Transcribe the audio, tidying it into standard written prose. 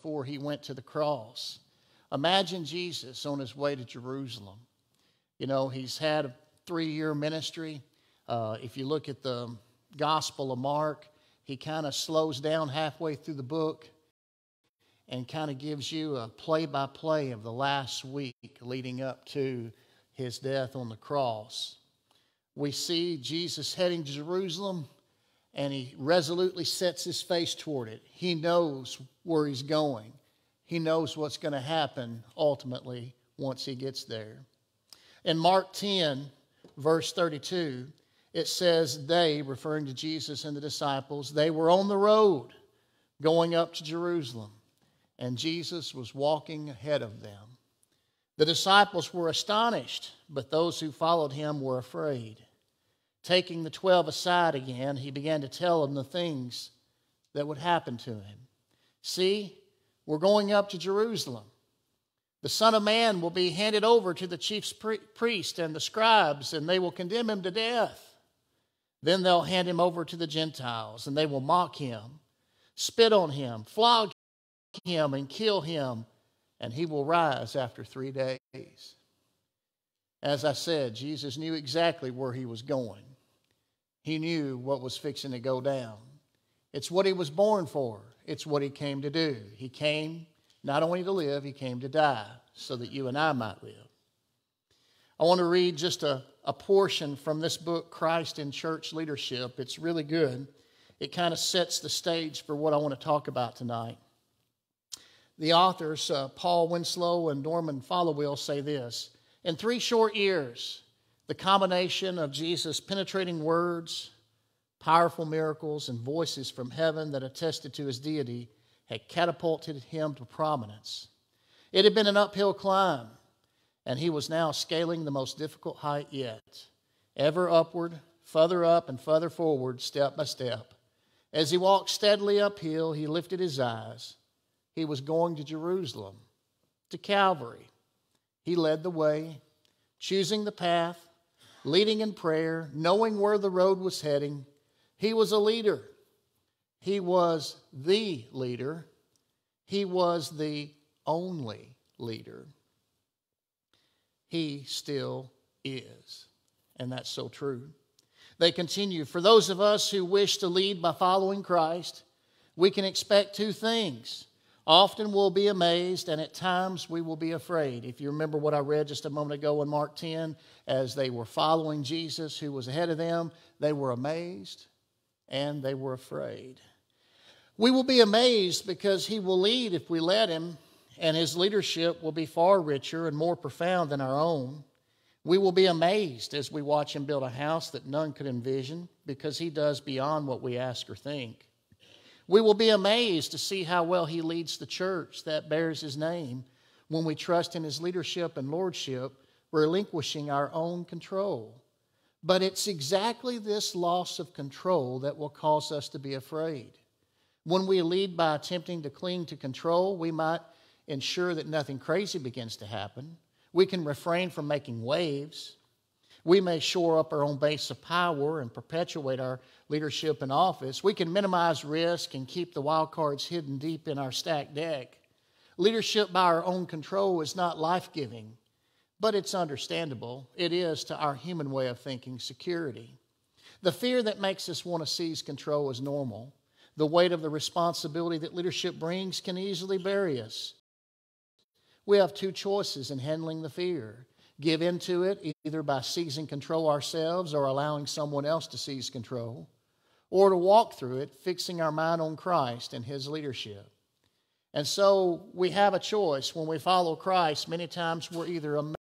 before he went to the cross. Imagine Jesus on his way to Jerusalem. You know, he's had a 3-year ministry. If you look at the Gospel of Mark, he kind of slows down halfway through the book and kind of gives you a play-by-play of the last week leading up to his death on the cross. We see Jesus heading to Jerusalem, and he resolutely sets his face toward it. He knows where he's going. He knows what's going to happen ultimately once he gets there. In Mark 10, verse 32, it says they, referring to Jesus and the disciples, they were on the road going up to Jerusalem, and Jesus was walking ahead of them. The disciples were astonished, but those who followed him were afraid. Taking the 12 aside again, he began to tell them the things that would happen to him. See, we're going up to Jerusalem. The Son of Man will be handed over to the chief priests and the scribes, and they will condemn him to death. Then they'll hand him over to the Gentiles, and they will mock him, spit on him, flog him, and kill him, and he will rise after 3 days. As I said, Jesus knew exactly where he was going. He knew what was fixing to go down. It's what he was born for. It's what he came to do. He came not only to live, he came to die so that you and I might live. I want to read just a portion from this book, Christ in Church Leadership. It's really good. It kind of sets the stage for what I want to talk about tonight. The authors, Paul Winslow and Norman Followill, say this: in 3 short years, the combination of Jesus' penetrating words, powerful miracles, and voices from heaven that attested to his deity had catapulted him to prominence. It had been an uphill climb, and he was now scaling the most difficult height yet, ever upward, further up, and further forward, step by step. As he walked steadily uphill, he lifted his eyes. He was going to Jerusalem, to Calvary. He led the way, choosing the path, leading in prayer, knowing where the road was heading. He was a leader. He was the leader. He was the only leader. He still is. And that's so true. They continue, for those of us who wish to lead by following Christ, we can expect 2 things. Often we'll be amazed, and at times we will be afraid. If you remember what I read just a moment ago in Mark 10, as they were following Jesus, who was ahead of them, they were amazed and they were afraid. We will be amazed because he will lead if we let him, and his leadership will be far richer and more profound than our own. We will be amazed as we watch him build a house that none could envision, because he does beyond what we ask or think. We will be amazed to see how well he leads the church that bears his name when we trust in his leadership and lordship, relinquishing our own control. But it's exactly this loss of control that will cause us to be afraid. When we lead by attempting to cling to control, we might ensure that nothing crazy begins to happen. We can refrain from making waves. We may shore up our own base of power and perpetuate our leadership in office. We can minimize risk and keep the wild cards hidden deep in our stacked deck. Leadership by our own control is not life-giving, but it's understandable. It is, to our human way of thinking, security. The fear that makes us want to seize control is normal. The weight of the responsibility that leadership brings can easily bury us. We have 2 choices in handling the fear: give in to it either by seizing control ourselves or allowing someone else to seize control, or to walk through it, fixing our mind on Christ and his leadership. And so we have a choice. When we follow Christ, many times we're either amazed